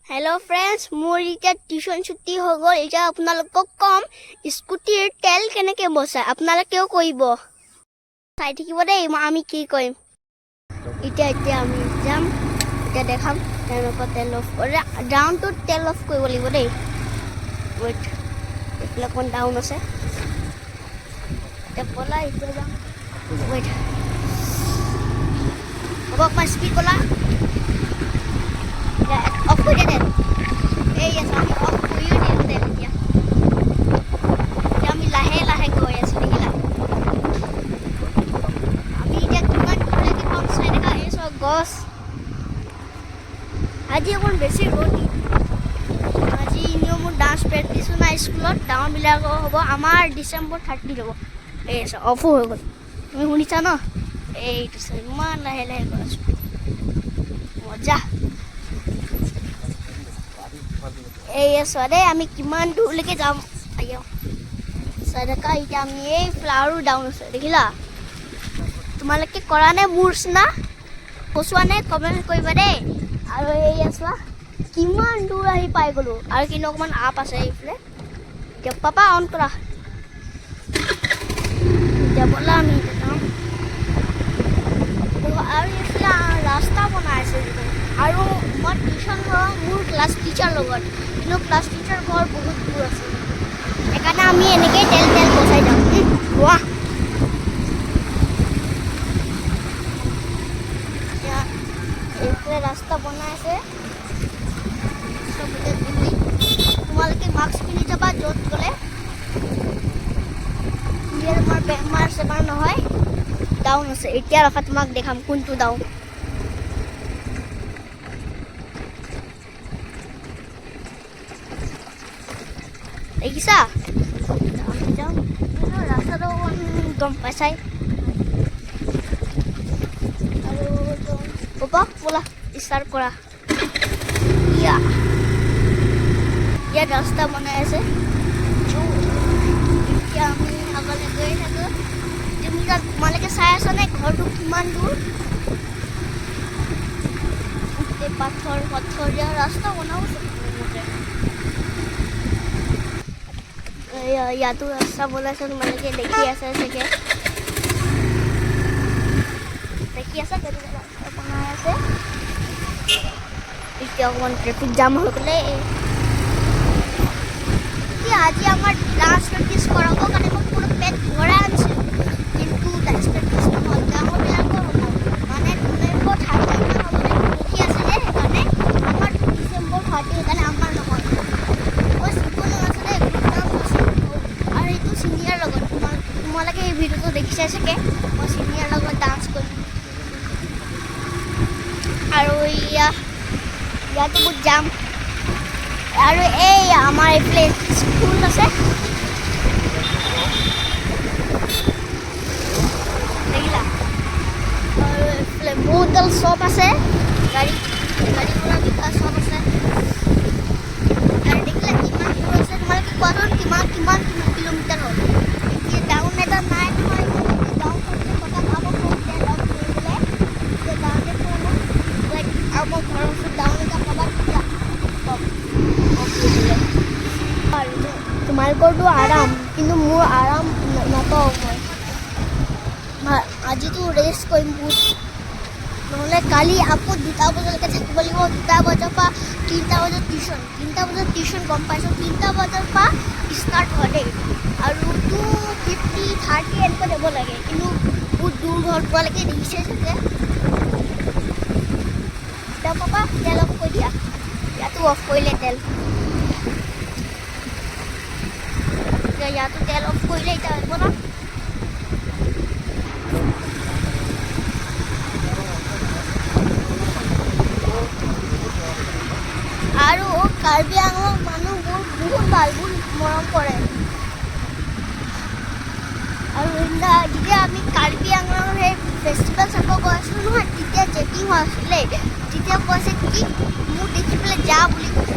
Hello friends, मोर इतना टिউশন छुट्टी हो गल। इतना आपनालोকক कम स्कूटीर तेल केनेके बसाय आपनालोकेও কৰিব চাই থাকিব দেই। আমি কি কৰিম এতিয়া আমি যাম, এতিয়া দেখাম কেনেকৈ তেল অফ কৰে। ডাউনটো তেল অফ কৰিব লাগিব দেই। ৱেইট, এইফালে অকণ ডাউন আছে। এতিয়া বলা এতিয়া যাম। ৱেইট, হ'ব অকণমান স্পীড বলা। অফ কৰি দে। এই আছে আমি অফ কৰিও দিলোঁ তেল। এতিয়া আমি লাহে লাহে গৈ আছোঁ দেখিলা। আমি এতিয়া কিমান দূৰলৈকে পাম চাই দেখা। এই চব গছ। আজি অকণ বেছি ৰ'দ। আজি এনেও মোৰ ডান্স প্ৰেক্টিছো নাই স্কুলত। ডাঙৰবিলাকৰ হ'ব। আমাৰ ডিচেম্বৰ 30 হ'ব। এই আছে অফো হৈ গ'ল। তুমি শুনিছা ন? এইটো চাই ইমান লাহে লাহে গৈ আছোঁ। মজা। এই চোৱা দেই আমি কিমান দূৰলৈকে যাম। চাই এতিয়া আমি এই ফ্লাৱাৰো ডাউন আছে দেখিলা। তোমালোকে কৰা নে মোৰ নিচিনা? পচোৱা নে কমেণ্ট কৰিবা দেই। আৰু এই চোৱা কিমান দূৰ আহি পাই গ'লোঁ। আৰু কিন্তু অকণমান আপ আছে এইফালে। এতিয়া পাপা অন কৰা। এতিয়া ব'লা আমি যাওঁ। আৰু এইফালে ৰাস্তা বনাই আছে। আৰু মই টিউশ্যন কৰোঁ মোৰ ক্লাছ টিচাৰ লগত, কিন্তু ক্লাছ টিচাৰ ঘৰ বহুত দূৰ আছে। সেইকাৰণে আমি এনেকৈয়ে তেল বচাই যাওঁ। ৰোৱা এতিয়া এইফালে ৰাস্তা বনাই আছে। তোমালোকে মাস্ক পিন্ধি যাবা য'ত গ'লে। আমাৰ বেমাৰ চেমাৰ নহয়। ডাউন আছে এতিয়া ৰখা, তোমাক দেখাম কোনটো ডাউন। দেখিছা আমি যাওঁ ৰাস্তাটো গম পাইছাই। আৰু হ'ব ব'লা ষ্টাৰ্ট কৰা। ইয়াত ৰাস্তা বনাই আছে। এতিয়া আমি আগলৈ গৈ থাকোঁ। তুমি তাত তোমালোকে চাই আছানে ঘৰটো কিমান দূৰ? পাথৰীয়া ৰাস্তা বনাব। ইয়াতো ৰাস্তা বনাইছে, তোমালোকে দেখি আছে চাগে। দেখি আছা কেনেকৈ ৰাস্তা বনাই আছে। এতিয়া অকণমান ট্ৰেফিক জাম হৈ গ'লে। আজি আমাৰ ডান্স প্ৰেক্টিছ কৰাবৰ কাৰণে মই পুৰো পেট ভৰাই আনিছিলোঁ, কিন্তু ডান্স প্ৰেক্টিছ নহ'ল। ডাঙৰবিলাকৰ হ'ল মানে ডিচেম্বৰ 30 হ'বলৈ ৰখি আছিলে। সেইকাৰণে আমাৰ ডিচেম্বৰ 30 সেইকাৰণে আমাৰ নহয়। মই চিম্পল আছিলে ডান্স আছিল। আৰু এইটো চিনিয়ৰ লগত তোমালোকে এই ভিডিঅ'টো দেখিছাই চাগে। মই চিনিয়ৰ লগত ডান্স কৰিম। আৰু ইয়াতো বহুত যাম। আৰু এই আমাৰ এইফালে স্কুল আছে দেখিলা। আৰু এইফালে বহুতগাল শ্বপ আছে, গাড়ী ঘোঁৰা বিকা শ্বপ আছে। আৰু দেখিলা কিমান দূৰ আছে। তোমালোকে কোৱাচোন কিমান কিলোমিটাৰ হ'ল। এতিয়া ডাউন এটা নাই নহয়। ডাউন কথা ভাবক তেল অফ কৰিবলৈ। এতিয়া ডাউনে আৰু মই ঘৰৰ ওচৰত ডাউন এটা পাবা। তোমালোকৰতো আৰাম, কিন্তু মোৰ আৰাম নাপাওঁ। মই আজিতো ৰেষ্ট কৰিম বহুত, নহ'লে কালি আকৌ 2টা বজালৈকে থাকিব লাগিব। 2টা বজাৰ পৰা 3টা বজাত টিউশ্যন। 3টা বজাত টিউশ্যন গম পাইছোঁ। 3টা বজাৰ পৰা ষ্টাৰ্ট হয় দেই। আৰু 2:50, 30 এনেকৈ যাব লাগে, কিন্তু বহুত দূৰ ঘৰ তোমালোকে দেখিছে চাগে। এতিয়া পাপা তেল অফ কৰি দিয়া। ইয়াতো অফ কৰিলে তেল। ইয়াতো তেল অফ কৰিলে এতিয়া আহিব ন। আৰু কাৰ্বি আংলং মানুহবোৰ বহুত ভাল, বহুত মৰম কৰে। আৰু যেতিয়া আমি কাৰ্বি আংলঙৰ সেই ফেষ্টিভেল চাব গৈ আছিলোঁ নহয়, তেতিয়া চেকিং হৈ আছিলে। তেতিয়া কৈছে কি মোক দেখি পেলাই যা বুলি কৈছে।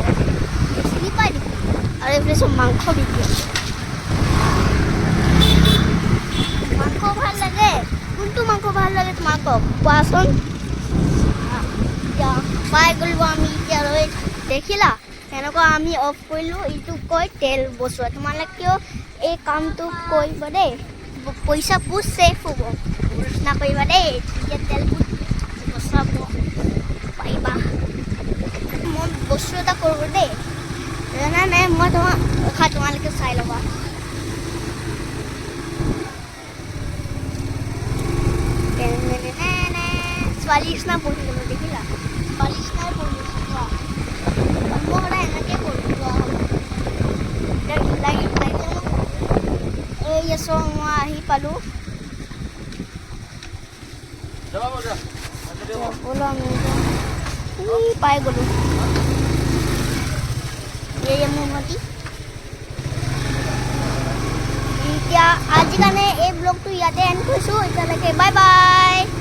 চিনি পাই নেকি? আৰু এইফালে চব মাংস বিক্ৰী। মাংস ভাল লাগে। কোনটো মাংস ভাল লাগে তোমাক কোৱাচোন। এতিয়া পাই গ'লো আমি। এতিয়া দেখিলা এনেকুৱা আমি অফ কৰিলোঁ এইটো কয় তেল বচোৱা তোমালোকেও এই কামটো কৰিব দেই পইচা বহুত ছেফ হ'ব নকৰিবা দেই তেতিয়া তেলবোৰ বচাব পাৰিবা মই বস্তু এটা কৰোঁ দেই জানা নাই মই তোমালোকে চাই ল'বা ছোৱালী নিচিনা পঢ়ি গ'লোঁ দেখিলা ছোৱালী নিচিনাই পঢ়ি গৈছোঁ মই সদায় এনেকৈ কৰোঁ এই আছোঁ মই আহি পালোঁ পাই গ'লোঁ এই মোৰ মাটি এতিয়া আজিৰ কাৰণে এই ব্লগটো ইয়াতে এণ্ড কৰিছোঁ এতিয়ালৈকে বাই বাই